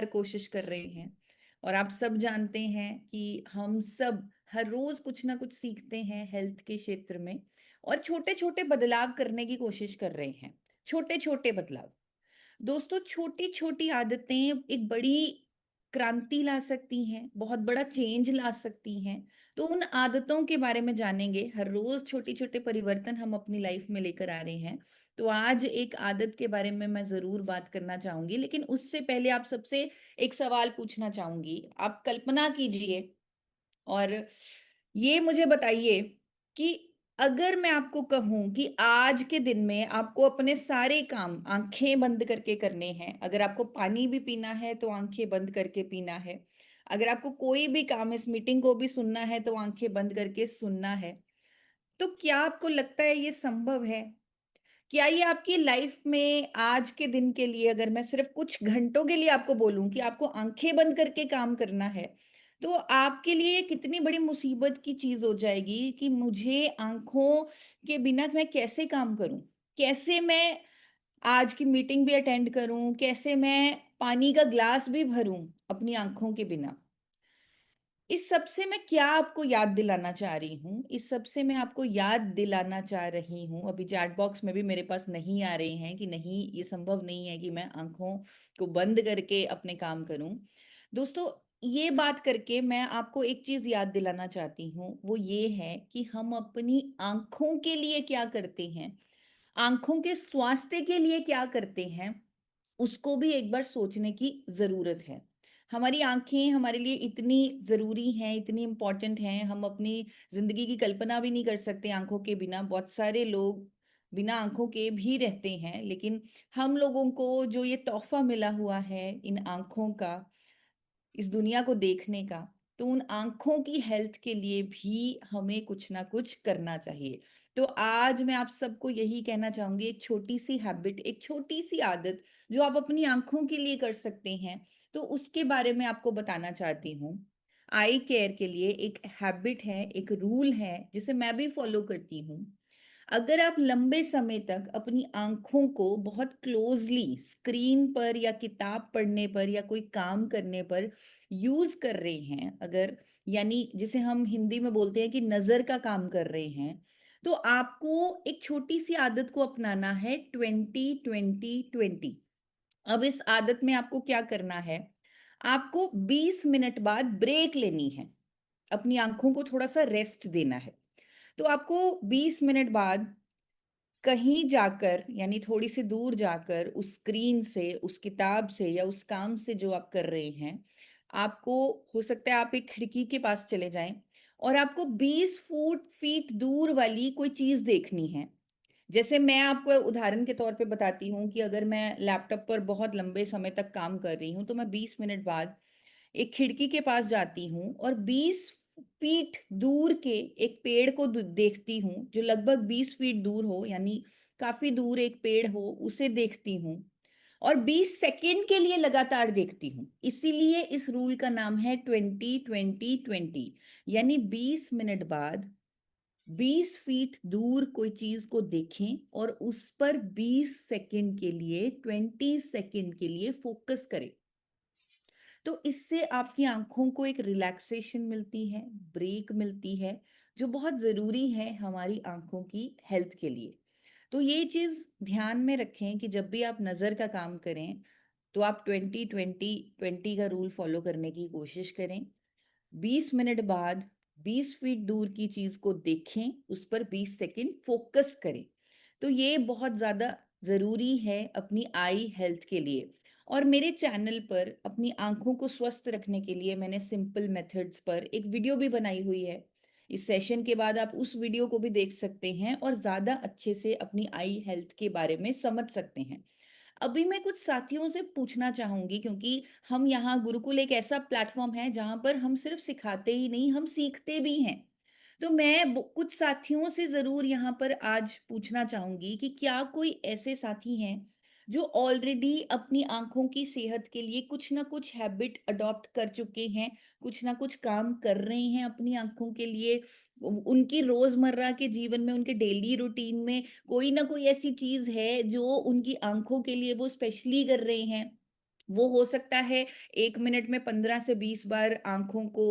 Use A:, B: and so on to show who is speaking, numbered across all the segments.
A: कोशिश कर रहे हैं और आप सब जानते हैं कि हम सब हर रोज कुछ ना कुछ सीखते हैं हेल्थ के क्षेत्र में और छोटे-छोटे बदलाव करने की कोशिश कर रहे हैं। छोटे-छोटे बदलाव। दोस्तों छोटी-छोटी आदतें एक बड़ी क्रांति ला सकती हैं, बहुत बड़ा चेंज ला सकती हैं। तो उन आदतों के बारे में जानेंगे, हर रोज़ छोटे-छोटे परिवर्तन हम अपनी लाइफ में लेकर आ रहे हैं। तो आज एक आदत के बारे में मैं ज़रूर बात करना चाहूँगी, लेकिन उससे पहले आप सबसे एक सवाल पूछना चाहूँगी। आप कल्पना कीजिए और ये मुझे बताइए कि अगर मैं आपको कहूँ कि आज के दिन में आपको अपने सारे काम आँखें बंद करके करने हैं, अगर आपको पानी भी पीना है तो आँखें बंद करके पीना है, अगर आपको कोई भी काम इस मीटिंग को भी सुनना है तो आँखें बंद करके सुनना है, तो क्या आपको लगता है ये संभव है? क्या ये आपकी लाइफ में आज के दिन के लिए अगर मैं सिर्फ कुछ घंटों के लिए आपको बोलूं कि आपको आंखें बंद करके काम करना है, तो आपके लिए ये कितनी बड़ी मुसीबत की चीज़ हो जाएगी कि मुझे आँखों के बिना मैं कैसे काम करूँ? कैसे मैं आज की मीटिंग भी अटेंड करूँ? कैसे मैं पानी का ग्लास भी भरूँ अपनी आँखों के बिना? इस सब से मैं क्या आपको याद दिलाना चाह रही हूँ, इस सब से मैं आपको याद दिलाना चाह रही हूँ, अभी चैट बॉक्स में भी मेरे पास नहीं आ रहे हैं कि नहीं, ये संभव नहीं है कि मैं आँखों को बंद करके अपने काम करूँ। दोस्तों, ये बात करके मैं आपको एक चीज़ याद दिलाना चाहती हूँ, वो ये है कि हम अपनी आँखों के लिए क्या करते हैं, आँखों के स्वास्थ्य के लिए क्या करते हैं, उसको भी एक बार सोचने की ज़रूरत है। हमारी आँखें हमारे लिए इतनी ज़रूरी हैं, इतनी इम्पोर्टेंट हैं, हम अपनी ज़िंदगी की कल्पना भी नहीं कर सकते आँखों के बिना। बहुत सारे लोग बिना आँखों के भी रहते हैं, लेकिन हम लोगों को जो ये तोहफ़ा मिला हुआ है इन आँखों का, इस दुनिया को देखने का, तो उन आँखों की हेल्थ के लिए भी हमें कुछ ना कुछ करना चाहिए। तो आज मैं आप सबको यही कहना चाहूँगी, एक छोटी-सी हैबिट, एक छोटी-सी आदत जो आप अपनी आँखों के लिए कर सकते हैं, तो उसके बारे में आपको बताना चाहती हूँ। आई केयर के लिए एक हैबिट है, एक रूल है, जिसे मैं भी फ़ॉलो करती हूँ। अगर आप लंबे समय तक अपनी आँखों को बहुत क्लोज़ली स्क्रीन पर या किताब पढ़ने पर या कोई काम करने पर यूज़ कर रहे हैं, अगर यानी जिसे हम हिंदी में बोलते हैं कि नज़र का काम कर रहे हैं, तो आपको एक छोटी-सी आदत को अपनाना है 20-20-20। अब इस आदत में आपको क्या करना है, आपको 20 मिनट बाद ब्रेक लेनी है, अपनी आँखों को थोड़ा-सा रेस्ट देना है। तो आपको 20 मिनट बाद कहीं जाकर यानी थोड़ी सी दूर जाकर उस स्क्रीन से, उस किताब से या उस काम से जो आप कर रहे हैं, आपको हो सकता है आप एक खिड़की के पास चले जाएँ और आपको 20 फीट दूर वाली कोई चीज़ देखनी है। जैसे मैं आपको उदाहरण के तौर पे बताती हूँ कि अगर मैं लैपटॉप पर बहुत लंबे समय तक काम कर रही हूँ, तो मैं 20 मिनट बाद एक खिड़की के पास जाती हूँ और 20 फीट दूर के एक पेड़ को देखती हूँ, जो लगभग 20 फीट दूर हो, यानी काफी दूर एक पेड़ हो, उसे देखती हूँ और 20 सेकंड के लिए लगातार देखती हूँ। इसीलिए इस रूल का नाम है 20-20-20, यानी 20 मिनट बाद 20 फीट दूर कोई चीज को देखें और उस पर 20 सेकंड के लिए, 20 सेकंड के लिए फोकस करें। तो इससे आपकी आँखों को एक रिलैक्सेशन मिलती है, ब्रेक मिलती है, जो बहुत ज़रूरी है हमारी आँखों की हेल्थ के लिए। तो ये चीज़ ध्यान में रखें कि जब भी आप नज़र का काम करें, तो आप 20-20-20 का रूल फ़ॉलो करने की कोशिश करें। 20 मिनट बाद 20 फीट दूर की चीज़ को देखें, उस पर 20 सेकंड फ़ोकस करें। तो ये बहुत ज़्यादा ज़रूरी है अपनी आई हेल्थ के लिए। और मेरे चैनल पर अपनी आँखों को स्वस्थ रखने के लिए मैंने सिंपल मेथड्स पर एक वीडियो भी बनाई हुई है। इस सेशन के बाद आप उस वीडियो को भी देख सकते हैं और ज़्यादा अच्छे से अपनी आई हेल्थ के बारे में समझ सकते हैं। अभी मैं कुछ साथियों से पूछना चाहूँगी, क्योंकि हम यहाँ गुरुकुल एक ऐसा प्लेटफ़ॉर्म है जहाँ पर हम सिर्फ़ सिखाते ही नहीं, हम सीखते भी हैं। तो मैं कुछ साथियों से ज़रूर यहाँ पर आज पूछना चाहूँगी कि क्या कोई ऐसे साथी हैं जो ऑलरेडी अपनी आँखों की सेहत के लिए कुछ ना कुछ हैबिट अडॉप्ट कर चुके हैं, कुछ ना कुछ काम कर रहे हैं अपनी आँखों के लिए। उनकी रोज़मर्रा के जीवन में, उनके डेली रूटीन में कोई ना कोई ऐसी चीज़ है जो उनकी आँखों के लिए वो स्पेशली कर रहे हैं। वो हो सकता है 1 मिनट में 15 से 20 बार आँखों को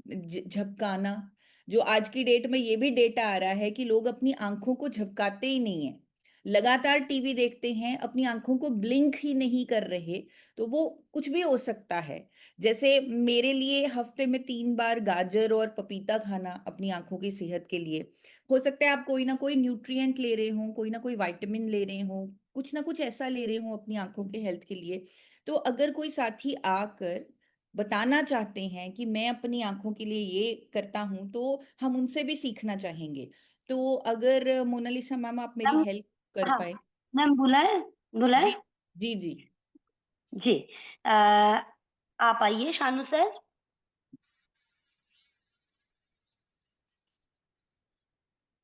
A: झपकाना, जो आज की डेट में ये भी डेटा आ रहा है कि लोग अपनी आँखों को झपकाते ही नहीं हैं। लगातार टीवी देखते हैं, अपनी आँखों को ब्लिंक ही नहीं कर रहे, तो वो कुछ भी हो सकता है। जैसे मेरे लिए हफ्ते में 3 बार गाजर और पपीता खाना अपनी आँखों की सेहत के लिए, हो सकता है आप कोई ना कोई न्यूट्रिएंट ले रहे हों, कोई ना कोई विटामिन ले रहे हों, कुछ ना कुछ ऐसा ले रहे हों अपनी आँखों के हेल्थ के लिए, तो अगर कोई साथी आकर बताना चाहते हैं कि मैं अपनी आँखों के लिए ये करता हूँ, तो हम उनसे भी सीखना चाहेंगे। तो अगर मोनालिसा मैम आप मेरी
B: मैम,
A: हेल्प कर
B: हाँ,
A: पाएँ?
B: मैम बुलाएँ?
A: जी,
B: बुलाएँ?
A: जी, जी।
B: जी। आप आइए शानू सर।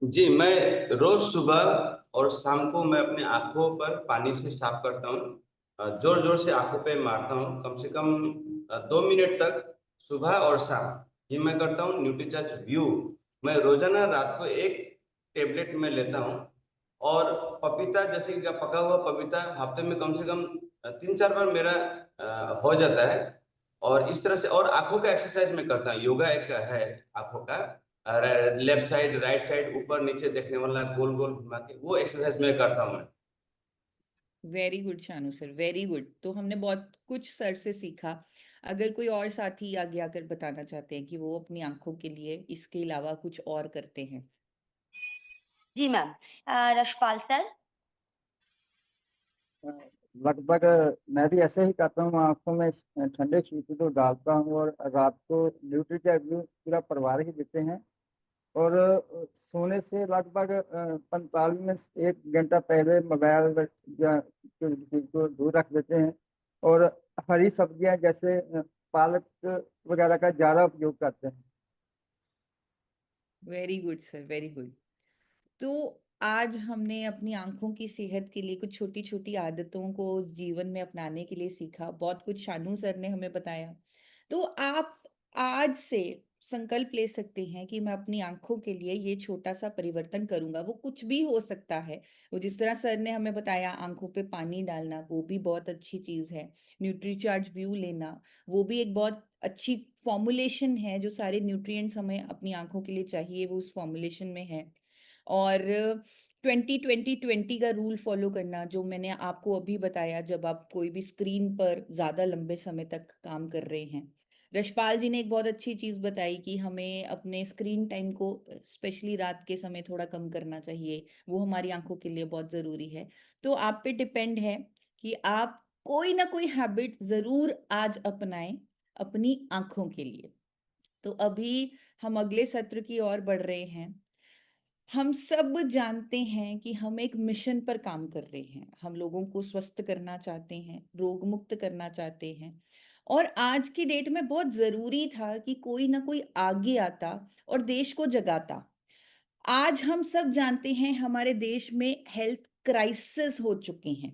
C: जी, मैं रोज सुबह और शाम को मैं अपनी आंखों पर पानी से साफ करता हूँ। जोर जोर से आंखों पे मारता हूँ, कम से कम 2 मिनट तक, सुबह और शाम। ये मैं करता हूँ न्यूट्रीचार्ज व्यू। मैं रोजाना रात को एक टेबलेट में लेता हूँ। और पपीता, जैसे कि पका हुआ पपीता हफ्ते में कम से कम 3-4 बार मेरा हो जाता है। और इस तरह से, और आंखों का एक्सरसाइज मैं करता हूँ। योगा एक है आंखों का, लेफ्ट साइड राइट साइड ऊपर नीचे देखने वाला, गोल गोल घुमा के, वो एक्सरसाइज मैं करता हूँ मैं।
A: Very good Shanu sir, very good. तो हमने बहुत कुछ सर से सीखा। अगर कोई और साथी आगे आकर बताना चाहते हैं कि वो अपनी आँखों के लिए इसके अलावा कुछ और करते हैं।
B: जी मैम। रशपाल सर।
D: अ, लगभग मैं भी ऐसे ही करता हूँ, आंखों में ठंडे शीशी तो डालता हूँ, और रात को न्यूट्रीचार्ज पूरा परिवार ही देते हैं। और सोने से लगभग 45 मिनट 1 घंटा पहले मोबाइल या चीज को दूर रख देते हैं। और हरी सब्जियां जैसे पालक वगैरह का ज़्यादा उपयोग करते हैं।
A: Very good sir, very good. तो आज हमने अपनी आँखों की सेहत के लिए कुछ छोटी-छोटी आदतों को जीवन में अपनाने के लिए सीखा। बहुत कुछ शानू सर ने हमें बताया। तो आप आज से संकल्प ले सकते हैं कि मैं अपनी आँखों के लिए ये छोटा-सा परिवर्तन करूँगा। वो कुछ भी हो सकता है। वो जिस तरह सर ने हमें बताया आँखों पे पानी डालना, वो भी बहुत अच्छी चीज़ है। न्यूट्रीचार्ज व्यू लेना, वो भी एक बहुत अच्छी फ़ॉर्मूलेशन है, जो सारे न्यूट्रिएंट्स हमें अपनी आँखों के लिए चाहिए, वो उस फ़ॉर्मूलेशन में है। और 20-20-20 का रूल फॉलो करना, जो मैंने आपको अभी बताया, जब आप कोई भी स्क्रीन पर ज़्यादा लंबे समय तक काम कर रहे हैं। रशपाल जी ने एक बहुत अच्छी चीज़ बताई कि हमें अपने स्क्रीन टाइम को स्पेशली रात के समय थोड़ा कम करना चाहिए, वो हमारी आंखों के लिए बहुत ज़रूरी है। तो आप पे डिपेंड है कि आप कोई ना कोई हैबिट ज़रूर आज अपनाएं अपनी आंखों के लिए। तो अभी हम अगले सत्र की ओर बढ़ रहे हैं। हम सब जानते हैं कि हम एक मिशन पर काम कर रहे हैं। हम लोगों को स्वस्थ करना चाहते हैं, रोग मुक्त करना चाहते हैं। और आज की डेट में बहुत ज़रूरी था कि कोई ना कोई आगे आता और देश को जगाता। आज हम सब जानते हैं हमारे देश में हेल्थ क्राइसिस हो चुके हैं।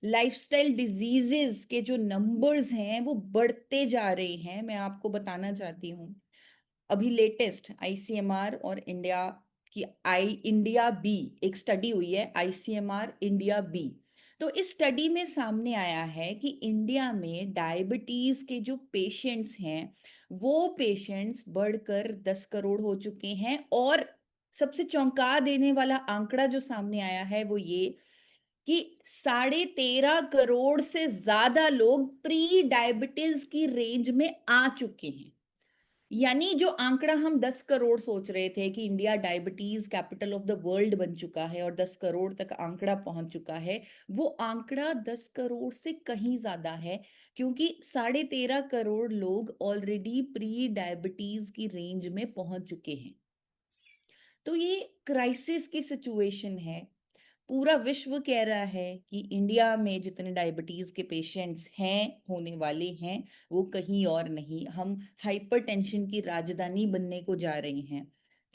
A: लाइफस्टाइल डिजीजेस के जो नंबर्स हैं वो बढ़ते जा रहे हैं। मैं आपको बताना चाहती हूँ, अभी लेटेस्ट आईसीएमआर और इंडिया की आई इंडिया बी एक स्टडी हुई है, आईसीएमआर इंडिया बी। तो इस स्टडी में सामने आया है कि इंडिया में डायबिटीज के जो पेशेंट्स हैं वो पेशेंट्स बढ़कर 10 करोड़ हो चुके हैं। और सबसे चौंका देने वाला आंकड़ा जो सामने आया है वो ये कि 13.5 करोड़ से ज्यादा लोग प्री डायबिटीज की रेंज में आ चुके हैं। यानी जो आंकड़ा हम 10 करोड़ सोच रहे थे कि India diabetes capital of the world बन चुका है और 10 करोड़ तक आंकड़ा पहुंच चुका है, वो आंकड़ा 10 करोड़ से कहीं ज्यादा है, क्योंकि 13.5 करोड़ लोग ऑलरेडी प्री डायबिटीज की रेंज में पहुंच चुके हैं। तो ये क्राइसिस की सिचुएशन है। पूरा विश्व कह रहा है कि इंडिया में जितने डायबिटीज के पेशेंट्स हैं, होने वाले हैं, वो कहीं और नहीं, हम हाइपरटेंशन की राजधानी बनने को जा रहे हैं,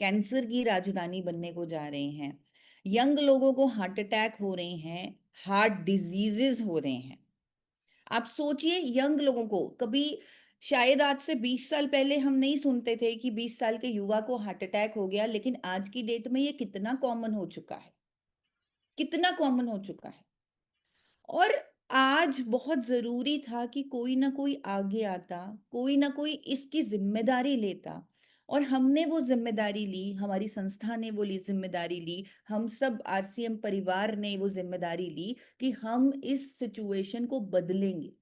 A: कैंसर की राजधानी बनने को जा रहे हैं, यंग लोगों को हार्ट अटैक हो रहे हैं, हार्ट डिजीजेस हो रहे हैं। आप सोचिए, यंग लोगों को कभी, शायद आज से 20 साल पहले हम नहीं सुनते थे कि 20 साल के युवा को हार्ट अटैक हो गया, लेकिन आज की डेट में ये कितना कॉमन हो चुका है, कितना कॉमन हो चुका है। और आज बहुत ज़रूरी था कि कोई ना कोई आगे आता, कोई ना कोई इसकी ज़िम्मेदारी लेता और हमने वो ज़िम्मेदारी ली, हमारी संस्था ने वो ली ज़िम्मेदारी ली, हम सब आरसीएम परिवार ने वो ज़िम्मेदारी ली कि हम इस सिचुएशन को बदलेंगे।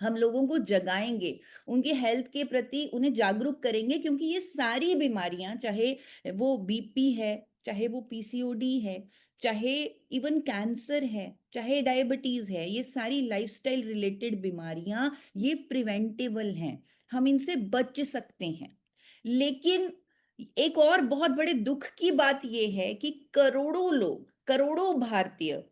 A: हम लोगों को जगाएँगे, उनके हेल्थ के प्रति उन्हें जागरूक करेंगे क्योंकि ये सारी बीमारियाँ चाहे वो बीपी है, चाहे वो पीसीओडी है, चाहे इवन कैंसर है, चाहे डायबिटीज़ है, ये सारी लाइफ़स्टाइल रिलेटेड बीमारियाँ ये प्रिवेंटेबल हैं, हम इनसे बच सकते हैं। लेकिन एक और बहुत बड़े दुःख की बात ये है कि करोड़ों लोग, करोड़ों भारतीय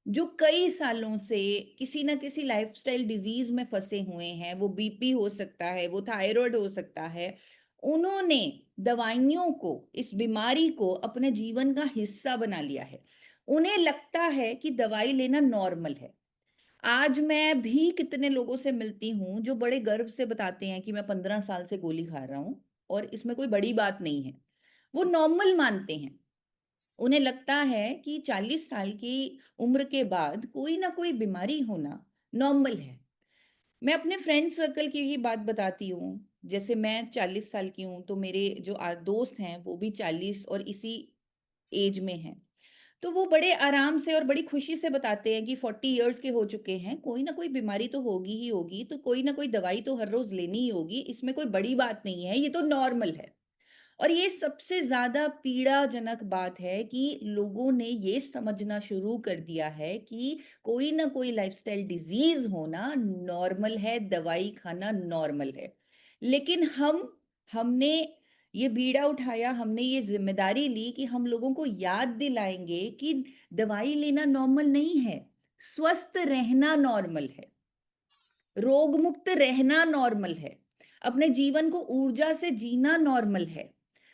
A: जो कई सालों से किसी न किसी लाइफस्टाइल डिजीज में फंसे हुए हैं, वो बीपी हो सकता है, वो थायराइड हो सकता है, उन्होंने दवाइयों को, इस बीमारी को अपने जीवन का हिस्सा बना लिया है। उन्हें लगता है कि दवाई लेना नॉर्मल है। आज मैं भी कितने लोगों से मिलती हूँ जो बड़े गर्व से बताते हैं कि मैं 15 साल से गोली खा रहा हूँ और इसमें कोई बड़ी बात नहीं है। वो नॉर्मल मानते हैं। उन्हें लगता है कि 40 साल की उम्र के बाद कोई ना कोई बीमारी होना नॉर्मल है। मैं अपने फ्रेंड सर्कल की ही बात बताती हूँ। जैसे मैं 40 साल की हूँ, तो मेरे जो दोस्त हैं वो भी 40 और इसी एज में हैं। तो वो बड़े आराम से और बड़ी खुशी से बताते हैं कि 40 इयर्स के हो चुके हैं, कोई ना कोई बीमारी तो होगी ही होगी, तो कोई ना कोई दवाई तो हर रोज़ लेनी ही होगी, इसमें कोई बड़ी बात नहीं है, ये तो नॉर्मल है। और ये सबसे ज़्यादा पीड़ाजनक बात है कि लोगों ने ये समझना शुरू कर दिया है कि कोई ना कोई लाइफ़स्टाइल डिज़ीज़ होना नॉर्मल है, दवाई खाना नॉर्मल है। लेकिन हमने ये बीड़ा उठाया, हमने ये ज़िम्मेदारी ली कि हम लोगों को याद दिलाएँगे कि दवाई लेना नॉर्मल नहीं है, स्वस्थ रहना नॉर्मल है। रोग मुक्त रहना नॉर्मल है। अपने जीवन को ऊर्जा से जीना नॉर्मल है।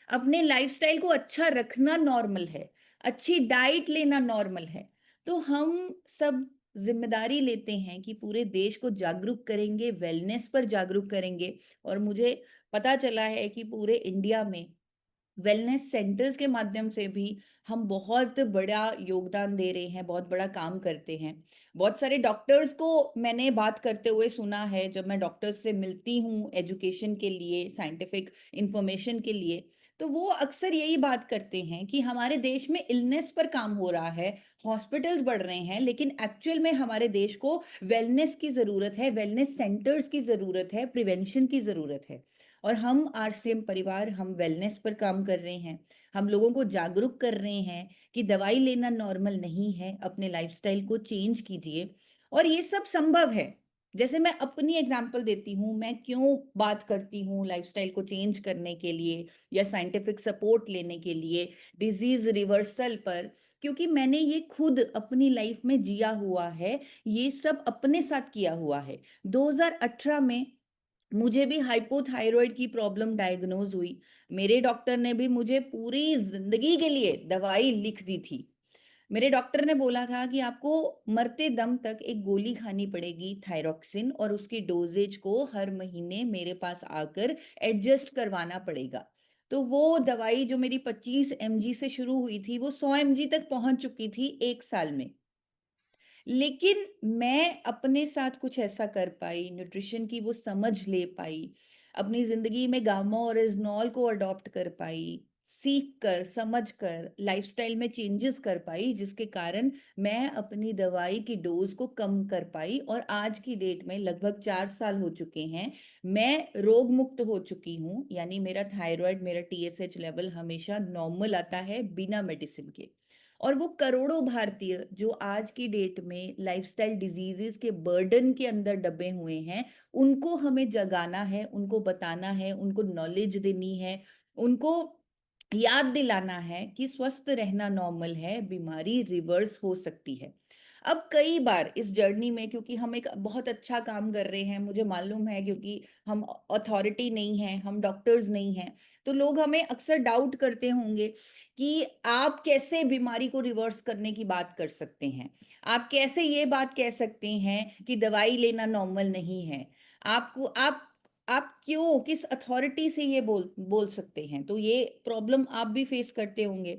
A: अपने लाइफ़स्टाइल को अच्छा रखना नॉर्मल है। अच्छी डाइट लेना नॉर्मल है। तो हम सब ज़िम्मेदारी लेते हैं कि पूरे देश को जागरूक करेंगे, वेलनेस पर जागरूक करेंगे और मुझे पता चला है कि पूरे इंडिया में वेलनेस सेंटर्स के माध्यम से भी हम बहुत बड़ा योगदान दे रहे हैं, बहुत बड़ा काम करते हैं। बहुत सारे डॉक्टर्स को मैंने बात करते हुए सुना है, जब मैं डॉक्टर्स से मिलती हूँ एजुकेशन के लिए, साइंटिफिक इंफॉर्मेशन के लिए, तो वो अक्सर यही बात करते हैं कि हमारे देश में इलनेस पर काम हो रहा है, हॉस्पिटल्स बढ़ रहे हैं, लेकिन एक्चुअल में हमारे देश को वेलनेस की ज़रूरत है, वेलनेस सेंटर्स की ज़रूरत है, प्रिवेंशन की ज़रूरत है। और हम आरसीएम परिवार हम वेलनेस पर काम कर रहे हैं। हम लोगों को जागरूक कर रहे हैं कि दवाई लेना नॉर्मल नहीं है, अपने लाइफ़स्टाइल को चेंज कीजिए और ये सब संभव है। जैसे मैं अपनी एग्ज़ाम्पल देती हूँ, मैं क्यों बात करती हूँ लाइफ़स्टाइल को चेंज करने के लिए या साइंटिफिक सपोर्ट लेने के लिए, डिज़ीज़ रिवर्सल पर, क्योंकि मैंने ये खुद अपनी लाइफ़ में जिया हुआ है, ये सब अपने साथ किया हुआ है। 2018 में मुझे भी हाइपोथायरॉइड की प्रॉब्लम डायग्नोज हुई। मेरे डॉक्टर ने भी मुझे पूरी ज़िंदगी के लिए दवाई लिख दी थी। मेरे डॉक्टर ने बोला था कि आपको मरते दम तक एक गोली खानी पड़ेगी थायरॉक्सिन और उसकी डोज़ेज को हर महीने मेरे पास आकर एडजस्ट करवाना पड़ेगा। तो वो दवाई जो मेरी 25 एमजी से शुरू हुई थी, वो 100 एमजी तक पहुँच चुकी थी 1 साल में। लेकिन मैं अपने साथ कुछ ऐसा कर पाई, न्यूट्रिशन की वो समझ ले पाई, अपनी ज़िंदगी में गामा ओरिजिनॉल को अडॉप्ट कर पाई, सीख कर, समझ कर, लाइफ़स्टाइल में चेंजेस कर पाई, जिसके कारण मैं अपनी दवाई की डोज़ को कम कर पाई और आज की डेट में लगभग 4 साल हो चुके हैं, मैं रोग मुक्त हो चुकी हूँ, यानी मेरा थायरॉइड, मेरा टीएसएच लेवल हमेशा नॉर्मल आता है बिना मेडिसिन के। और वो करोड़ों भारतीय जो आज की डेट में लाइफस्टाइल डिजीजेस के बर्डन के अंदर दबे हुए हैं, उनको हमें जगाना है, उनको बताना है, उनको नॉलेज देनी है, उनको याद दिलाना है कि स्वस्थ रहना नॉर्मल है, बीमारी रिवर्स हो सकती है। अब कई बार इस जर्नी में, क्योंकि हम एक बहुत अच्छा काम कर रहे हैं, मुझे मालूम है, क्योंकि हम अथॉरिटी नहीं हैं, हम डॉक्टर्स नहीं हैं, तो लोग हमें अक्सर डाउट करते होंगे कि आप कैसे बीमारी को रिवर्स करने की बात कर सकते हैं? आप कैसे ये बात कह सकते हैं कि दवाई लेना नॉर्मल नहीं है? आपको आप क्यों, किस अथॉरिटी से ये बोल सकते हैं? तो ये प्रॉब्लम आप भी फेस करते होंगे।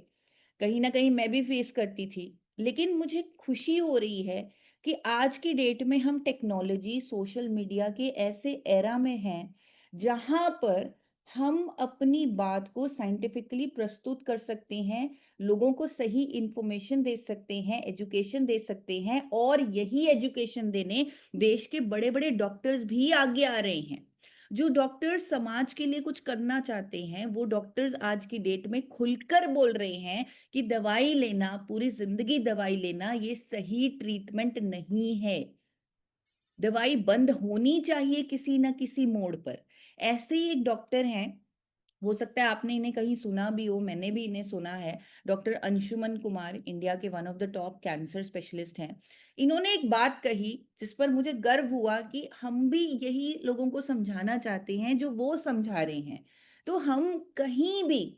A: कहीं न कहीं मैं भी फेस करती थी। लेकिन मुझे खुशी हो रही है कि आज की डेट में हम टेक्नोलॉजी, सोशल मीडिया के ऐसे एरा में हैं, जहाँ पर हम अपनी बात को साइंटिफिकली प्रस्तुत कर सकते हैं, लोगों को सही इन्फॉर्मेशन दे सकते हैं, एजुकेशन दे सकते हैं और यही एजुकेशन देने देश के बड़े-बड़े डॉक्टर्स भी आगे आ रहे हैं। जो डॉक्टर्स समाज के लिए कुछ करना चाहते हैं, वो डॉक्टर्स आज की डेट में खुलकर बोल रहे हैं कि दवाई लेना, पूरी ज़िंदगी दवाई लेना, ये सही ट्रीटमेंट नहीं है। दवाई बंद होनी चाहिए किसी न किसी मोड़ पर। ऐसे ही एक डॉक्टर हैं, हो सकता है आपने इन्हें कहीं सुना भी हो, मैंने भी इन्हें सुना है। डॉक्टर अंशुमन कुमार इंडिया के one of the top cancer specialist हैं। इन्होंने एक बात कही जिस पर मुझे गर्व हुआ कि हम भी यही लोगों को समझाना चाहते हैं जो वो समझा रहे हैं। तो हम कहीं भी,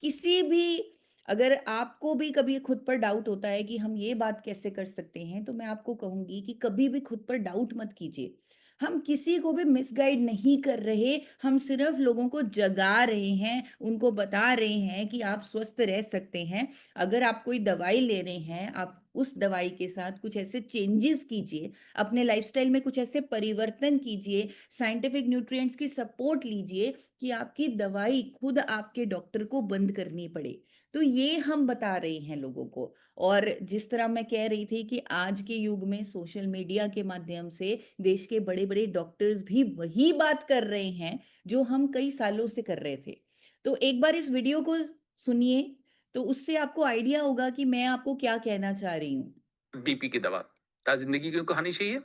A: किसी भी, अगर आपको भी कभी खुद पर डाउट होता है कि हम ये बात कैसे कर सकते हैं, तो मैं आपको कहूँगी कि कभी भी खुद पर डाउट मत कीजिए। हम किसी को भी मिसगाइड नहीं कर रहे, हम सिर्फ लोगों को जगा रहे हैं, उनको बता रहे हैं कि आप स्वस्थ रह सकते हैं। अगर आप कोई दवाई ले रहे हैं, आप उस दवाई के साथ कुछ ऐसे चेंजेस कीजिए, अपने लाइफ़स्टाइल में कुछ ऐसे परिवर्तन कीजिए, साइंटिफिक न्यूट्रिएंट्स की सपोर्ट लीजिए कि आपकी दवाई खुद आपके डॉक्टर को बंद करनी पड़े। तो ये हम बता रहे हैं लोगों को। और जिस तरह मैं कह रही थी कि आज के युग में सोशल मीडिया के माध्यम से देश के बड़े-बड़े डॉक्टर्स भी वही बात कर रहे हैं, जो हम कई सालों से कर रहे थे। तो एक बार इस वीडियो को सुनिए, तो उससे आपको आइडिया होगा कि मैं आपको क्या कहना चाह रही हूँ।
E: बीपी की दवा जिंदगी क्यों खानी चाहिए?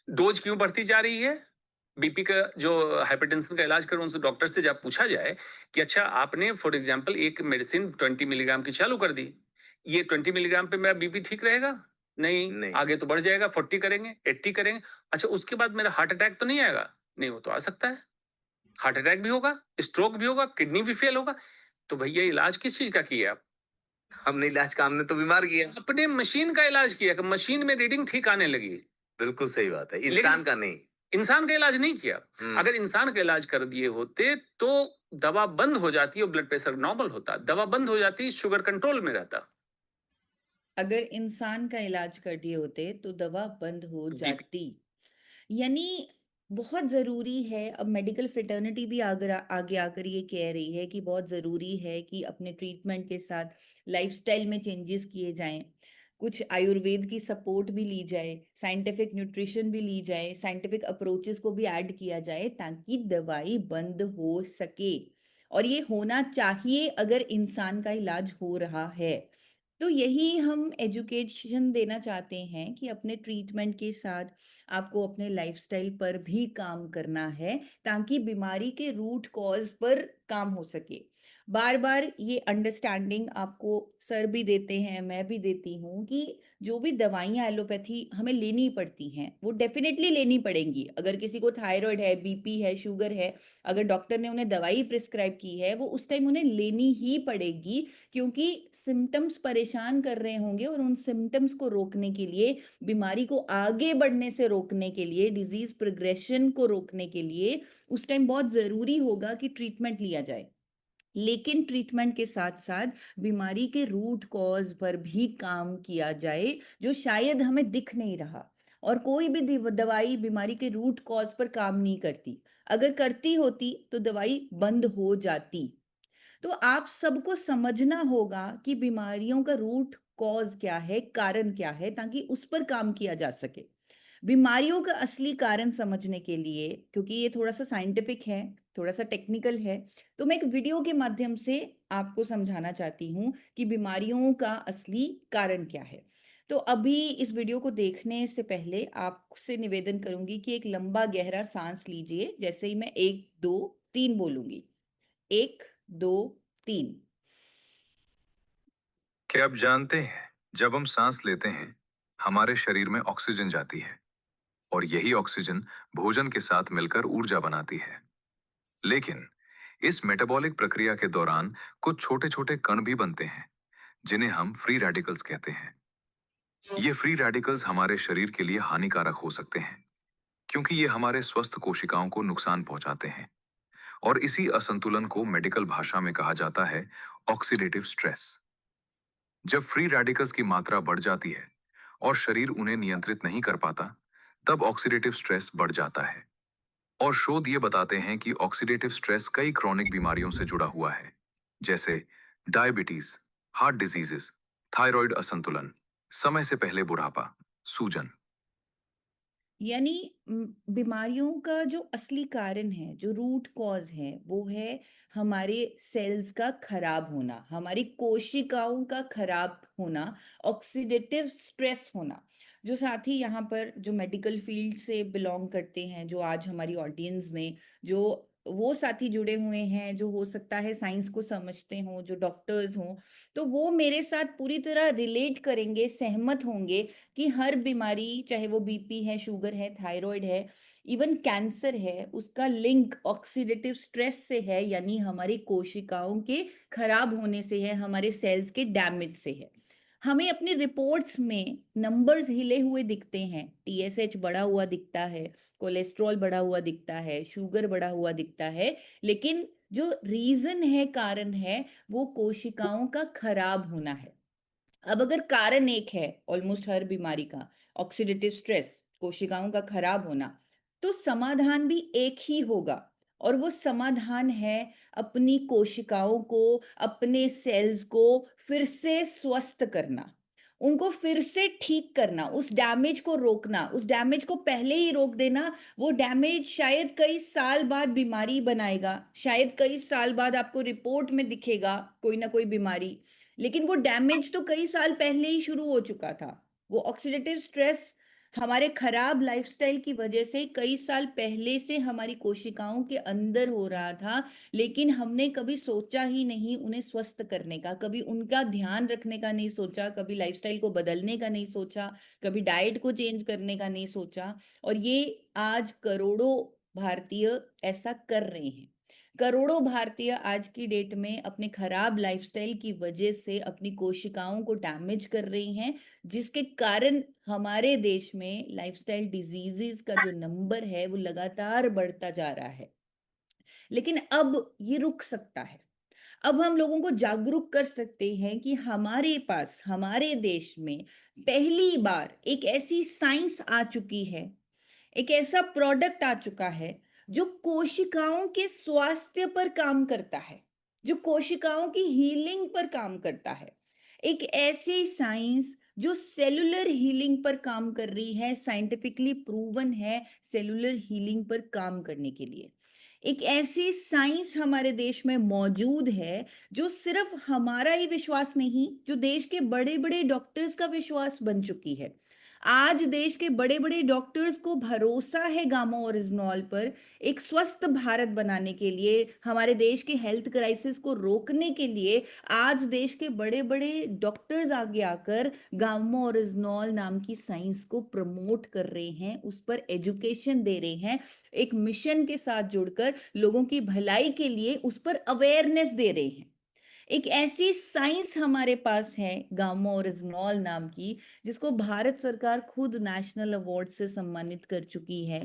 E: डोज क्यों बढ़ती जा रही है? बीपी का जो हाइपरटेंशन का इलाज करो, उनसे डॉक्टर से जब पूछा जाए कि अच्छा आपने फॉर एग्जांपल एक मेडिसिन 20 मिलीग्राम की चालू कर दी, ये 20 मिलीग्राम पे मेरा बीपी ठीक रहेगा? नहीं, आगे तो बढ़ जाएगा, 40 करेंगे, 80 करेंगे। अच्छा उसके बाद मेरा हार्ट अटैक तो नहीं आएगा? नहीं, वो तो आ सकता है। हार्ट अटैक भी होगा, स्ट्रोक भी होगा, किडनी भी फेल होगा। तो भैया इलाज किस चीज का किया आप?
F: हमने इलाज का, हमने तो बीमार किया।
E: अपने मशीन का इलाज किया कि मशीन में रीडिंग ठीक आने लगी।
F: बिल्कुल सही बात है,
E: लेकिन
F: इंसान का नहीं।
E: इंसान का इलाज नहीं किया। अगर इंसान का इलाज कर दिए होते तो दवा बंद हो जाती और ब्लड प्रेशर नॉर्मल होता, दवा बंद हो जाती, शुगर कंट्रोल में रहता।
A: अगर इंसान का इलाज कर दिए होते तो दवा बंद हो जाती। यानी बहुत ज़रूरी है, अब मेडिकल फ्रेटर्निटी भी आगे आकर ये कह रही है कि बहुत ज़रूरी है कि अपने ट्रीटमेंट के साथ लाइफस्टाइल में चेंजेस किए जाएं, कुछ आयुर्वेद की सपोर्ट भी ली जाए, साइंटिफिक न्यूट्रिशन भी ली जाए, साइंटिफिक अप्रोचेस को भी ऐड किया जाए ताकि दवाई बंद हो सके। और ये होना चाहिए अगर इंसान का इलाज हो रहा है। तो यही हम एजुकेशन देना चाहते हैं कि अपने ट्रीटमेंट के साथ आपको अपने लाइफस्टाइल पर भी काम करना है ताकि बीमारी के रूट कॉज पर काम हो सके। बार-बार ये अंडरस्टैंडिंग आपको सर भी देते हैं, मैं भी देती हूँ कि जो भी दवाइयाँ एलोपैथी हमें लेनी पड़ती हैं, वो डेफ़िनेटली लेनी पड़ेंगी। अगर किसी को थायरॉइड है, बीपी है, शुगर है, अगर डॉक्टर ने उन्हें दवाई प्रिस्क्राइब की है, वो उस टाइम उन्हें लेनी ही पड़ेगी क्योंकि सिम्पटम्स परेशान कर रहे होंगे और उन सिम्पटम्स को रोकने के लिए, बीमारी को आगे बढ़ने से रोकने के लिए, डिज़ीज़ प्रोग्रेशन को रोकने के लिए, उस टाइम बहुत ज़रूरी होगा कि ट्रीटमेंट लिया जाए। लेकिन ट्रीटमेंट के साथ-साथ बीमारी के रूट कॉज़ पर भी काम किया जाए, जो शायद हमें दिख नहीं रहा। और कोई भी दवाई बीमारी के रूट कॉज़ पर काम नहीं करती। अगर करती होती, तो दवाई बंद हो जाती। तो आप सबको समझना होगा कि बीमारियों का रूट कॉज़ क्या है, कारण क्या है, ताकि उस पर काम किया जा सके। बीमारियों का असली कारण समझने के लिए, क्योंकि ये थोड़ा-सा साइंटिफिक है, थोड़ा-सा टेक्निकल है, तो मैं एक वीडियो के माध्यम से आपको समझाना चाहती हूँ कि बीमारियों का असली कारण क्या है। तो अभी इस वीडियो को देखने से पहले आपसे निवेदन करूँगी कि एक लंबा गहरा साँस लीजिए, जैसे ही मैं 1, 2, 3 बोलूँगी। 1, 2, 3।
G: क्या आप जानते हैं, जब हम सांस लेते हैं हमारे शरीर में ऑक्सीजन जाती है और यही ऑक्सीजन भोजन के साथ मिलकर ऊर्जा बनाती है। लेकिन इस मेटाबॉलिक प्रक्रिया के दौरान कुछ छोटे छोटे कण भी बनते हैं जिन्हें हम फ्री रेडिकल्स कहते हैं। ये फ्री रेडिकल्स हमारे शरीर के लिए हानिकारक हो सकते हैं क्योंकि ये हमारे स्वस्थ कोशिकाओं को नुकसान पहुंचाते हैं और इसी असंतुलन को मेडिकल भाषा में कहा जाता है ऑक्सीडेटिव स्ट्रेस। जब फ्री रेडिकल्स की मात्रा बढ़ जाती है, और शरीर उन्हें नियंत्रित नहीं कर पाता, तब ऑक्सीडेटिव स्ट्रेस बढ़ जाता है। और शोध ये बताते हैं कि ऑक्सीडेटिव स्ट्रेस कई क्रॉनिक बीमारियों से जुड़ा हुआ है, जैसे डायबिटीज, हार्ट डिजीजेस, थायराइड असंतुलन, समय से पहले बुढ़ापा, सूजन।
A: यानी बीमारियों का जो असली कारण है, जो रूट कॉज है, वो है हमारे सेल्स का खराब होना, हमारी कोशिकाओं का खराब होना, ऑक्सीडेटिव स्ट्रेस होना। जो साथी यहाँ पर जो मेडिकल फील्ड से बिलोंग करते हैं, जो आज हमारी ऑडियंस में जो वो साथी जुड़े हुए हैं, जो हो सकता है साइंस को समझते हों, जो डॉक्टर्स हों, तो वो मेरे साथ पूरी तरह रिलेट करेंगे, सहमत होंगे कि हर बीमारी, चाहे वो बीपी है, शुगर है, थायराइड है, इवन कैंसर है, उसका लिंक ऑक्सीडेटिव स्ट्रेस से है, यानी हमारी कोशिकाओं के खराब होने से है, हमारे सेल्स के डैमेज से है। हमें अपनी रिपोर्ट्स में नंबर्स हिले हुए दिखते हैं, टीएसएच बढ़ा हुआ दिखता है, कोलेस्ट्रॉल बढ़ा हुआ दिखता है, शुगर बढ़ा हुआ दिखता है, लेकिन जो रीजन है, कारण है, वो कोशिकाओं का खराब होना है। अब अगर कारण एक है ऑलमोस्ट हर बीमारी का, ऑक्सीडेटिव स्ट्रेस, कोशिकाओं का खराब होना, तो समाधान भी एक ही होगा, और वो समाधान है अपनी कोशिकाओं को, अपने सेल्स को फिर से स्वस्थ करना, उनको फिर से ठीक करना, उस डैमेज को रोकना, उस डैमेज को पहले ही रोक देना। वो डैमेज शायद कई साल बाद बीमारी बनाएगा, शायद कई साल बाद आपको रिपोर्ट में दिखेगा कोई ना कोई बीमारी, लेकिन वो डैमेज तो कई साल पहले ही शुरू हो चुका था। वो ऑक्सीडेटिव स्ट्रेस हमारे खराब लाइफस्टाइल की वजह से कई साल पहले से हमारी कोशिकाओं के अंदर हो रहा था, लेकिन हमने कभी सोचा ही नहीं उन्हें स्वस्थ करने का, कभी उनका ध्यान रखने का नहीं सोचा, कभी लाइफस्टाइल को बदलने का नहीं सोचा, कभी डाइट को चेंज करने का नहीं सोचा। और ये आज करोड़ों भारतीय ऐसा कर रहे हैं। करोड़ों भारतीय आज की डेट में अपने खराब लाइफस्टाइल की वजह से अपनी कोशिकाओं को डैमेज कर रही हैं, जिसके कारण हमारे देश में लाइफस्टाइल डिजीजेस का जो नंबर है वो लगातार बढ़ता जा रहा है। लेकिन अब ये रुक सकता है। अब हम लोगों को जागरूक कर सकते हैं कि हमारे पास, हमारे देश में पहली बार एक ऐसी साइंस आ चुकी है, एक ऐसा प्रोडक्ट आ चुका है जो कोशिकाओं के स्वास्थ्य पर काम करता है, जो कोशिकाओं की हीलिंग पर काम करता है। एक ऐसी साइंस जो सेलुलर हीलिंग पर काम कर रही है, साइंटिफिकली प्रूवन है सेलुलर हीलिंग पर काम करने के लिए। एक ऐसी साइंस हमारे देश में मौजूद है जो सिर्फ हमारा ही विश्वास नहीं, जो देश के बड़े बड़े डॉक्टर्स का विश्वास बन चुकी है। आज देश के बड़े बड़े डॉक्टर्स को भरोसा है गामा ओरिजिनॉल पर, एक स्वस्थ भारत बनाने के लिए, हमारे देश के हेल्थ क्राइसिस को रोकने के लिए। आज देश के बड़े बड़े डॉक्टर्स आगे आकर गामा ओरिजिनॉल नाम की साइंस को प्रमोट कर रहे हैं, उस पर एजुकेशन दे रहे हैं, एक मिशन के साथ जुड़कर लोगों की भलाई के लिए उस पर अवेयरनेस दे रहे हैं। एक ऐसी साइंस हमारे पास है गामा ओरिजिनॉल नाम की, जिसको भारत सरकार खुद नेशनल अवार्ड से सम्मानित कर चुकी है।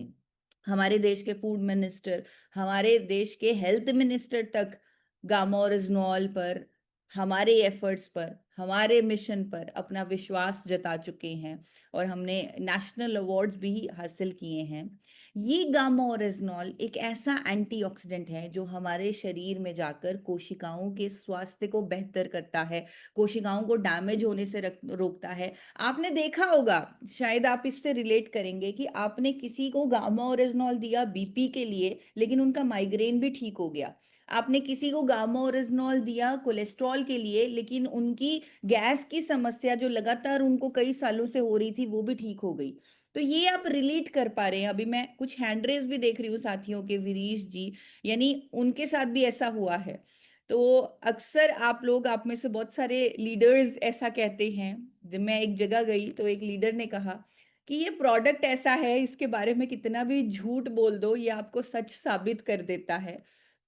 A: हमारे देश के फूड मिनिस्टर, हमारे देश के हेल्थ मिनिस्टर तक गामा ओरिजिनॉल पर, हमारे एफर्ट्स पर, हमारे मिशन पर अपना विश्वास जता चुके हैं, और हमने नेशनल अवार्ड्स भी हासिल किए हैं। ये गामा ओरिजिनॉल एक ऐसा एंटीऑक्सीडेंट है जो हमारे शरीर में जाकर कोशिकाओं के स्वास्थ्य को बेहतर करता है, कोशिकाओं को डैमेज होने से रोकता है। आपने देखा होगा, शायद आप इससे रिलेट करेंगे, कि आपने किसी को गामा ओरिजिनॉल दिया बीपी के लिए, लेकिन उनका माइग्रेन भी ठीक हो गया। आपने किसी को गामा ओरिजिनॉल दिया कोलेस्ट्रॉल के लिए, लेकिन उनकी गैस की समस्या जो लगातार उनको कई सालों से हो रही थी, वो भी ठीक हो गई। तो ये आप रिलेट कर पा रहे हैं। अभी मैं कुछ हैंड रेज भी देख रही हूँ साथियों के, वीरेश जी, यानी उनके साथ भी ऐसा हुआ है। तो अक्सर आप लोग, आप में से बहुत सारे लीडर्स ऐसा कहते हैं। जब मैं एक जगह गई तो एक लीडर ने कहा कि ये प्रोडक्ट ऐसा है, इसके बारे में कितना भी झूठ बोल दो, ये आपको सच साबित कर देता है।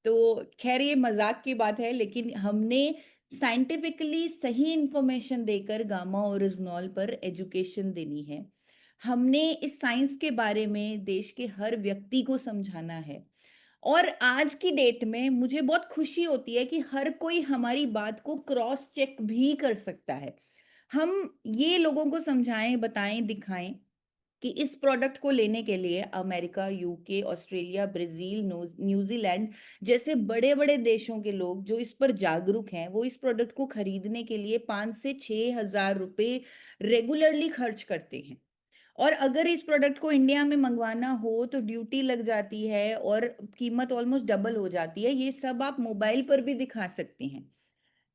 A: तो खैर ये मजाक की बात है, लेकिन हमने साइंटिफिकली सही इंफॉर्मेशन देकर गामा ओरिजिनॉल पर एजुकेशन देनी है। हमने इस साइंस के बारे में देश के हर व्यक्ति को समझाना है। और आज की डेट में मुझे बहुत खुशी होती है कि हर कोई हमारी बात को क्रॉस चेक भी कर सकता है। हम ये लोगों को समझाएं, बताएं, दिखाएं कि इस प्रोडक्ट को लेने के लिए America, UK, Australia, Brazil, New Zealand जैसे बड़े-बड़े देशों के लोग जो इस पर जागरूक हैं, वो इस प्रोडक्ट को खरीदने के लिए 5 से 6,000 रुपए रेगुलरली खर्च करते हैं। और अगर इस प्रोडक्ट को इंडिया में मंगवाना हो तो ड्यूटी लग जाती है और कीमत ऑलमोस्ट डबल हो जाती है। ये सब आप मोबाइल पर भी दिखा सकती हैं।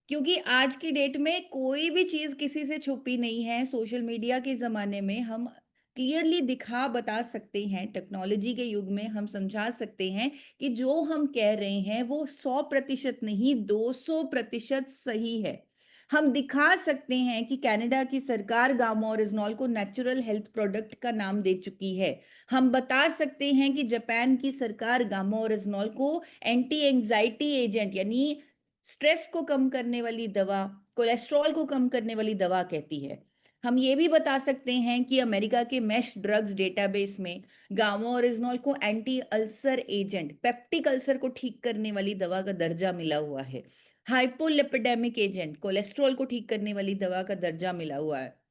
A: क्योंकि आज की डेट में कोई भी चीज़ किसी से छुपी नहीं है। सोशल मीडिया के ज़माने में हम क्लियरली दिखा बता सकते हैं, टेक्नोलॉजी के युग में हम समझा सकते हैं कि जो हम कह रहे हैं वो 100% नहीं 200% सही है। हम दिखा सकते हैं कि कनाडा की सरकार गामोरिजनॉल को नेचुरल हेल्थ प्रोडक्ट का नाम दे चुकी है। हम बता सकते हैं कि जापान की सरकार गामोरिजनॉल को एंटी एंजाइटी एजेंट यानी स्ट्रेस को कम करने वाली दवा, कोलेस्ट्रॉल को कम करने वाली दवा कहती है। हम ये भी बता सकते हैं कि अमेरिका के मैश ड्रग्स डेटाबेस में गामोरिजनॉल को anti ulcer agent, peptic ulcer को ठीक करने वाली दवा का दर्जा मिला हुआ है। हाइपोलिपिडेमिक एजेंट, कोलेस्ट्रॉल को ठीक करने वाली दवा का दर्जा मिला हुआ है।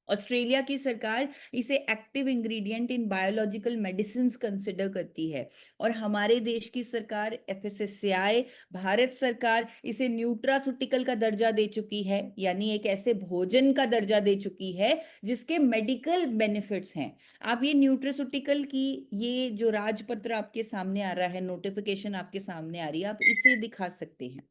A: ऑस्ट्रेलिया की सरकार इसे active ingredient in biological medicines consider करती है और हमारे देश की सरकार एफएसएसएआई, भारत सरकार इसे न्यूट्रास्यूटिकल का दर्जा दे चुकी है, यानी एक ऐसे भोजन का दर्जा दे चुकी है जिसके मेडिकल बेनिफिट्स हैं। आप ये न्यूट्रास्यूटिकल की ये जो राजपत्र आपके सामने आ रहा है, नोटिफिकेशन आपके सामने आ रही है, आप इसे दिखा सकते हैं।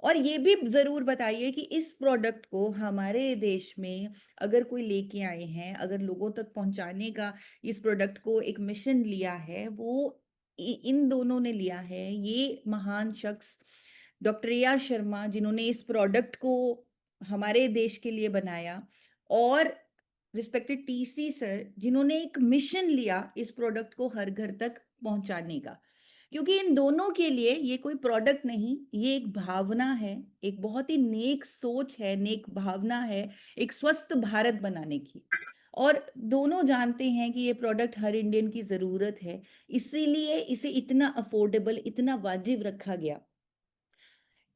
A: और ये भी जरूर बताइए कि इस प्रोडक्ट को हमारे देश में अगर कोई लेके आए हैं, अगर लोगों तक पहुंचाने का इस प्रोडक्ट को एक मिशन लिया है, वो इन दोनों ने लिया है। ये महान शख्स डॉक्टर ए.आर. शर्मा जिन्होंने इस प्रोडक्ट को हमारे देश के लिए बनाया और रिस्पेक्टेड टीसी सर जिन्होंने एक मिशन लिया इस प्रोडक्ट को हर घर तक पहुंचाने का। क्योंकि इन दोनों के लिए ये कोई प्रोडक्ट नहीं, ये एक भावना है, एक बहुत ही नेक सोच है, नेक भावना है, एक स्वस्थ भारत बनाने की। और दोनों जानते हैं कि ये प्रोडक्ट हर इंडियन की ज़रूरत है, इसीलिए इसे इतना अफोर्डेबल, इतना वाजिब रखा गया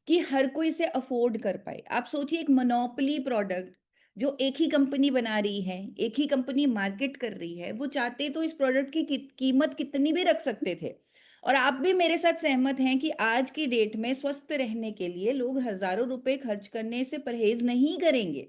A: कि हर कोई इसे अफोर्ड कर पाए। आप सोचिए एक मोनोपोली प्रोडक्ट जो एक ही कंपनी बना रही है, एक ही कंपनी मार्केट कर रही है, वो चाहते तो इस प्रोडक्ट की कीमत कितनी भी रख सकते थे। और आप भी मेरे साथ सहमत हैं कि आज की डेट में स्वस्थ रहने के लिए लोग हजारों रुपए खर्च करने से परहेज नहीं करेंगे।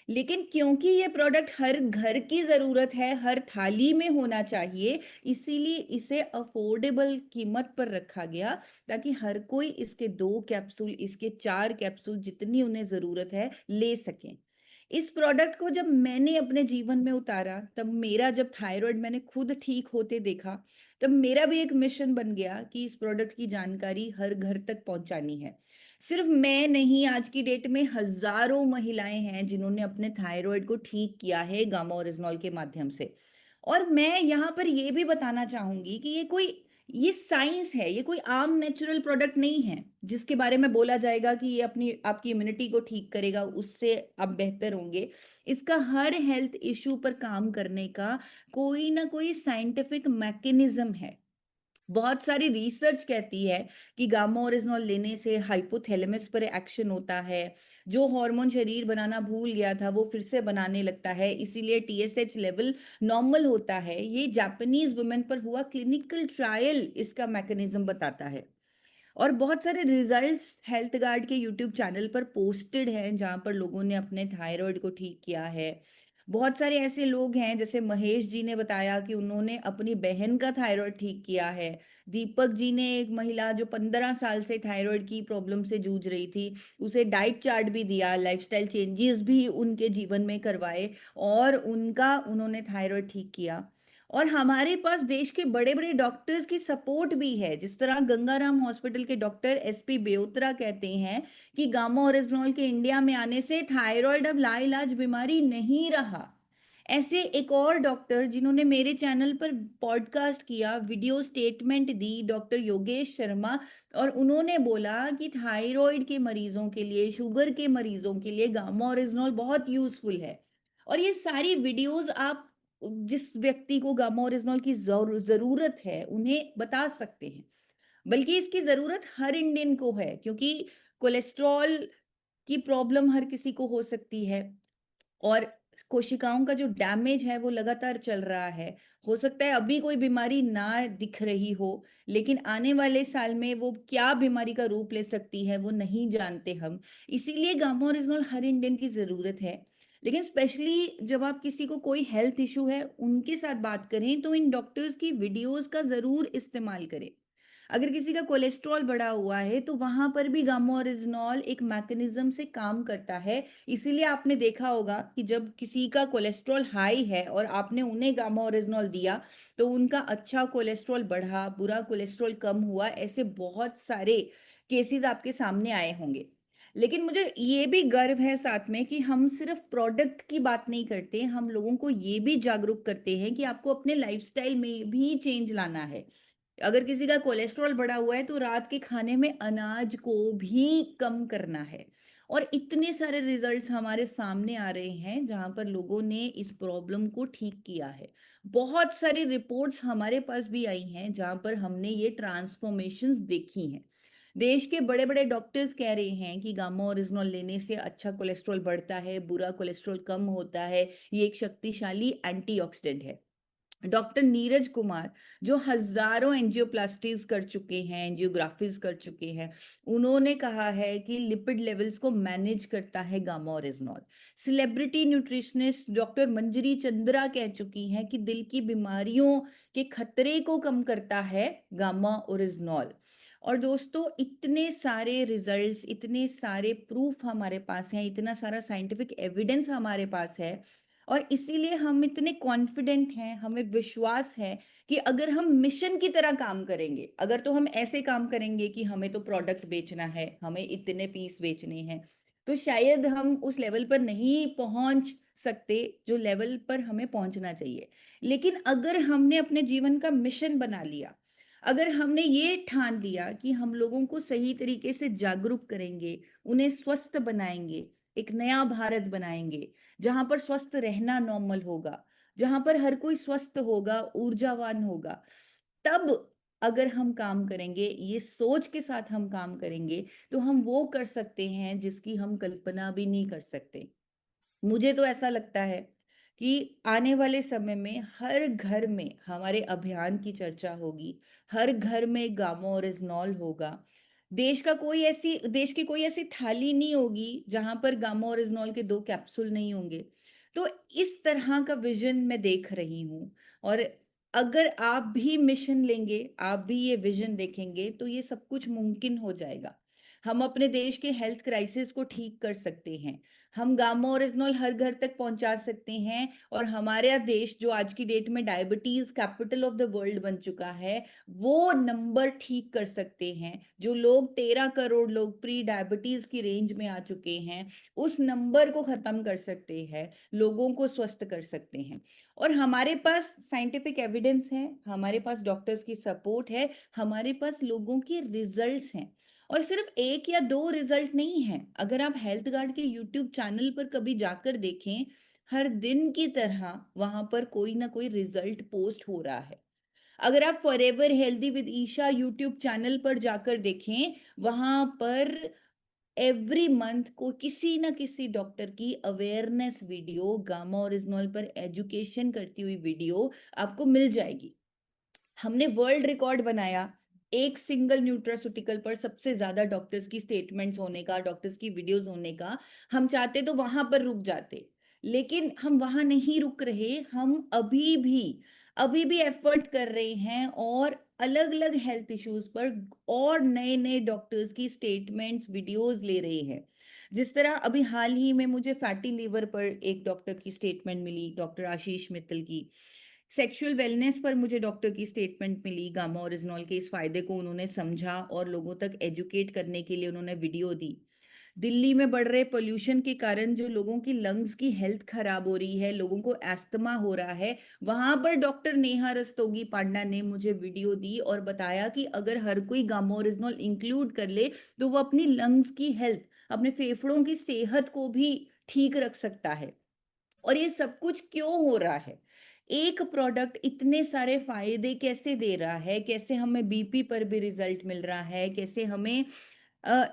A: लेकिन क्योंकि ये प्रोडक्ट हर घर की ज़रूरत है, हर थाली में होना चाहिए, इसीलिए इसे अफोर्डेबल कीमत पर रखा गया ताकि हर कोई इसके 2 कैप्सूल, इसके 4 कैप्सूल जितनी उन्हें ज़रूरत है, ले सकें। इस प्रोडक्ट को जब मैंने अपने जीवन में उतारा, तब मेरा जब थायराइड मैंने खुद ठीक होते देखा, तब मेरा भी एक मिशन बन गया कि इस प्रोडक्ट की जानकारी हर घर तक पहुंचानी है। सिर्फ मैं नहीं, आज की डेट में हजारों महिलाएं हैं जिन्होंने अपने थायराइड को ठीक किया है गामा ओरिजिनॉल के माध्यम से। और मैं यहाँ पर ये भी बताना चाहूंगी कि ये साइंस है, ये कोई आम नेचुरल प्रोडक्ट नहीं है जिसके बारे में बोला जाएगा कि ये अपनी आपकी इम्यूनिटी को ठीक करेगा, उससे आप बेहतर होंगे। इसका हर हेल्थ इशू पर काम करने का कोई ना कोई साइंटिफिक मैकेनिज्म है। बहुत सारी रिसर्च कहती है कि गामा ओरिजिनॉल लेने से हाइपोथैलेमस पर एक्शन होता है, जो हार्मोन शरीर बनाना भूल गया था वो फिर से बनाने लगता है, इसीलिए टीएसएच लेवल नॉर्मल होता है। ये जापानीज वुमेन पर हुआ क्लिनिकल ट्रायल इसका मैकेनिज्म बताता है। और बहुत सारे रिजल्ट्स हेल्थ गार्ड के यूट्यूब चैनल पर पोस्टेड हैं जहाँ पर लोगों ने अपने थायराइड को ठीक किया है। बहुत सारे ऐसे लोग हैं जैसे महेश जी ने बताया कि उन्होंने अपनी बहन का थायराइड ठीक किया है। दीपक जी ने एक महिला जो 15 साल से थायराइड की प्रॉब्लम से जूझ रही थी, उसे डाइट चार्ट भी दिया, लाइफस्टाइल चेंजेस भी उनके जीवन में करवाए और उन्होंने थायराइड ठीक किया। और हमारे पास देश के बड़े-बड़े डॉक्टर्स की सपोर्ट भी है। जिस तरह गंगाराम हॉस्पिटल के डॉक्टर एसपी बेउत्रा कहते हैं कि गामा ओरिजिनॉल के इंडिया में आने से थायराइड अब लाइलाज बीमारी नहीं रहा। ऐसे एक और डॉक्टर जिन्होंने मेरे चैनल पर पॉडकास्ट किया, वीडियो स्टेटमेंट दी, डॉक्टर योगेश शर्मा, और उन्होंने बोला कि थायराइड के मरीजों के लिए, शुगर के मरीजों के लिए गामा ओरिजिनॉल बहुत यूजफुल है। और ये सारी वीडियोस आप जिस व्यक्ति को गामा ओरिजिनॉल की जरूरत है उन्हें बता सकते हैं। बल्कि इसकी जरूरत हर इंडियन को है, क्योंकि कोलेस्ट्रॉल की प्रॉब्लम हर किसी को हो सकती है, और कोशिकाओं का जो डैमेज है वो लगातार चल रहा है। हो सकता है अभी कोई बीमारी ना दिख रही हो, लेकिन आने वाले साल में वो क्या बीमारी का रूप ले सकती है वो नहीं जानते हम। इसीलिए गामा ओरिजिनल हर इंडियन की ज़रूरत है। लेकिन स्पेशली जब आप किसी को कोई हेल्थ इश्यू है उनके साथ बात करें तो इन डॉक्टर्स की वीडियोज़ का ज़रूर इस्तेमाल करें। अगर किसी का कोलेस्ट्रॉल बढ़ा हुआ है तो वहां पर भी गामा ओरिजिनॉल एक मैकेनिज्म से काम करता है। इसीलिए आपने देखा होगा कि जब किसी का कोलेस्ट्रॉल हाई है और आपने उन्हें गामा ओरिजिनॉल दिया तो उनका अच्छा कोलेस्ट्रॉल बढ़ा, बुरा कोलेस्ट्रॉल कम हुआ। ऐसे बहुत सारे केसेस आपके सामने आए होंगे। लेकिन मुझे ये भी गर्व है साथ में कि हम सिर्फ प्रोडक्ट की बात नहीं करते, हम लोगों को ये भी जागरूक करते हैं कि आपको अपने लाइफस्टाइल में भी चेंज लाना है। अगर किसी का कोलेस्ट्रॉल बढ़ा हुआ है तो रात के खाने में अनाज को भी कम करना है। और इतने सारे रिजल्ट्स हमारे सामने आ रहे हैं जहां पर लोगों ने इस प्रॉब्लम को ठीक किया है। बहुत सारी रिपोर्ट्स हमारे पास भी आई हैं जहां पर हमने ये ट्रांसफॉर्मेशंस देखी हैं। देश के बड़े बड़े डॉक्टर्स कह रहे हैं कि गामा ओरिजिनॉल लेने से अच्छा कोलेस्ट्रॉल बढ़ता है, बुरा कोलेस्ट्रॉल कम होता है, ये एक शक्तिशाली एंटीऑक्सीडेंट है। डॉक्टर नीरज कुमार जो हजारों एंजियोप्लास्टीज कर चुके हैं, एंजियोग्राफीज कर चुके हैं, उन्होंने कहा है कि लिपिड लेवल्स को मैनेज करता है gamma oryzanol. Celebrity nutritionist doctor Manjari Chandra कह चुकी हैं कि दिल की बीमारियों के खतरे को कम करता है गामा ओरिजिनॉल। और दोस्तों इतने सारे रिजल्ट्स, इतने सारे प्रूफ हमारे पास हैं, इतना सारा साइंटिफिक एविडेंस हमारे पास है और इसीलिए हम इतने कॉन्फिडेंट हैं, हमें विश्वास है कि अगर हम मिशन की तरह काम करेंगे, अगर तो हम ऐसे काम करेंगे कि हमें तो प्रोडक्ट बेचना है, हमें इतने पीस बेचने हैं, तो शायद हम उस लेवल पर नहीं पहुंच सकते जो लेवल पर हमें पहुंचना चाहिए। लेकिन अगर हमने अपने जीवन का मिशन बना लिया, अगर हमने ये ठान लिया कि हम लोगों को सही तरीके से जागरूक करेंगे, उन्हें स्वस्थ बनाएंगे, एक नया भारत बनाएंगे जहां पर स्वस्थ रहना नॉर्मल होगा, जहां पर हर कोई स्वस्थ होगा, ऊर्जावान होगा, तब अगर हम काम करेंगे, ये सोच के साथ हम काम करेंगे, तो हम वो कर सकते हैं जिसकी हम कल्पना भी नहीं कर सकते। मुझे तो ऐसा लगता है कि आने वाले समय में हर घर में हमारे अभियान की चर्चा होगी, हर घर में गामा ओरिजिनॉल होगा। देश की कोई ऐसी थाली नहीं होगी जहां पर गामा ओरिजिनॉल के 2 कैप्सूल नहीं होंगे। तो इस तरह का विजन मैं देख रही हूँ। और अगर आप भी मिशन लेंगे, आप भी ये विजन देखेंगे तो ये सब कुछ मुमकिन हो जाएगा। हम अपने देश के हेल्थ क्राइसिस को ठीक कर सकते हैं, हम गामा ओरिजिनॉल हर घर तक पहुंचा सकते हैं और हमारा देश जो आज की डेट में diabetes capital of the world बन चुका है, वो नंबर ठीक कर सकते हैं। जो लोग 13 करोड़ लोग प्री डायबिटीज की रेंज में आ चुके हैं, उस नंबर को खत्म कर सकते हैं, लोगों को स्वस्थ कर सकते हैं। और हमारे पास साइंटिफिक एविडेंस है, हमारे पास डॉक्टर्स की सपोर्ट है, हमारे पास लोगों के रिजल्ट्स हैं। और सिर्फ 1 या 2 रिजल्ट नहीं है। अगर आप हेल्थ गार्ड के यूट्यूब चैनल पर कभी जाकर देखें, हर दिन की तरह वहां पर कोई ना कोई रिजल्ट पोस्ट हो रहा है। अगर आप forever healthy with Isha YouTube channel पर जाकर देखें, वहां पर एवरी मंथ को किसी ना किसी डॉक्टर की अवेयरनेस वीडियो, गामा ओरिजिनॉल पर एजुकेशन करती हुई वीडियो आपको मिल जाएगी। हमने वर्ल्ड रिकॉर्ड बनाया एक सिंगल न्यूट्रास्यूटिकल पर सबसे ज्यादा डॉक्टर्स की स्टेटमेंट्स होने का, डॉक्टर्स की वीडियोस होने का। हम चाहते तो वहां पर रुक जाते, लेकिन हम वहां नहीं रुक रहे। हम अभी भी एफर्ट कर रहे हैं और अलग अलग हेल्थ इश्यूज पर और नए नए डॉक्टर्स की स्टेटमेंट्स, वीडियोस ले रहे हैं। जिस तरह अभी हाल ही में मुझे फैटी लीवर पर एक डॉक्टर की स्टेटमेंट मिली, डॉक्टर आशीष मित्तल की। सेक्सुअल वेलनेस पर मुझे डॉक्टर की स्टेटमेंट मिली, गामा ओरिजिनॉल के इस फायदे को उन्होंने समझा और लोगों तक एजुकेट करने के लिए उन्होंने वीडियो दी। दिल्ली में बढ़ रहे पोल्यूशन के कारण जो लोगों की लंग्स की हेल्थ खराब हो रही है, लोगों को एस्थमा हो रहा है, वहां पर डॉक्टर नेहा रस्तोगी पांडा ने मुझे वीडियो दी और बताया कि अगर हर कोई गामा ओरिजिनॉल इंक्लूड कर ले तो वो अपनी लंग्स की हेल्थ, अपने फेफड़ों की सेहत को भी ठीक रख सकता है। और ये सब कुछ क्यों हो रहा है? एक प्रोडक्ट इतने सारे फायदे कैसे दे रहा है? कैसे हमें बीपी पर भी रिजल्ट मिल रहा है? कैसे हमें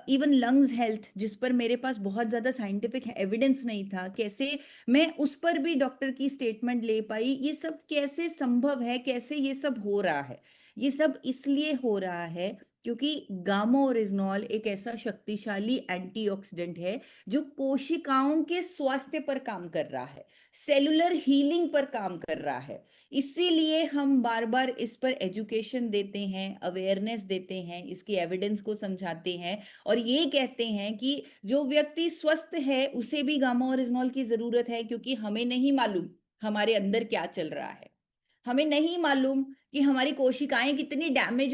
A: इवन लंग्स हेल्थ, जिस पर मेरे पास बहुत ज़्यादा साइंटिफिक एविडेंस नहीं था, कैसे मैं उस पर भी डॉक्टर की स्टेटमेंट ले पाई, ये सब कैसे संभव है, कैसे ये सब हो रहा है? ये सब इसलिए हो रहा है क्योंकि गामा ओरिजिनॉल एक ऐसा शक्तिशाली एंटीऑक्सीडेंट है जो कोशिकाओं के स्वास्थ्य पर काम कर रहा है, सेलुलर हीलिंग पर काम कर रहा है। इसीलिए हम बार-बार इस पर एजुकेशन देते हैं, अवेयरनेस देते हैं, इसकी एविडेंस को समझाते हैं और ये कहते हैं कि जो व्यक्ति स्वस्थ है, उसे भी गामा ओरिजिनॉल की ज़रूरत है, क्योंकि हमें नहीं मालूम हमारे अंदर क्या चल रहा है। हमें नहीं मालूम कि हमारी कोशिकाएँ कितनी डैमेज हो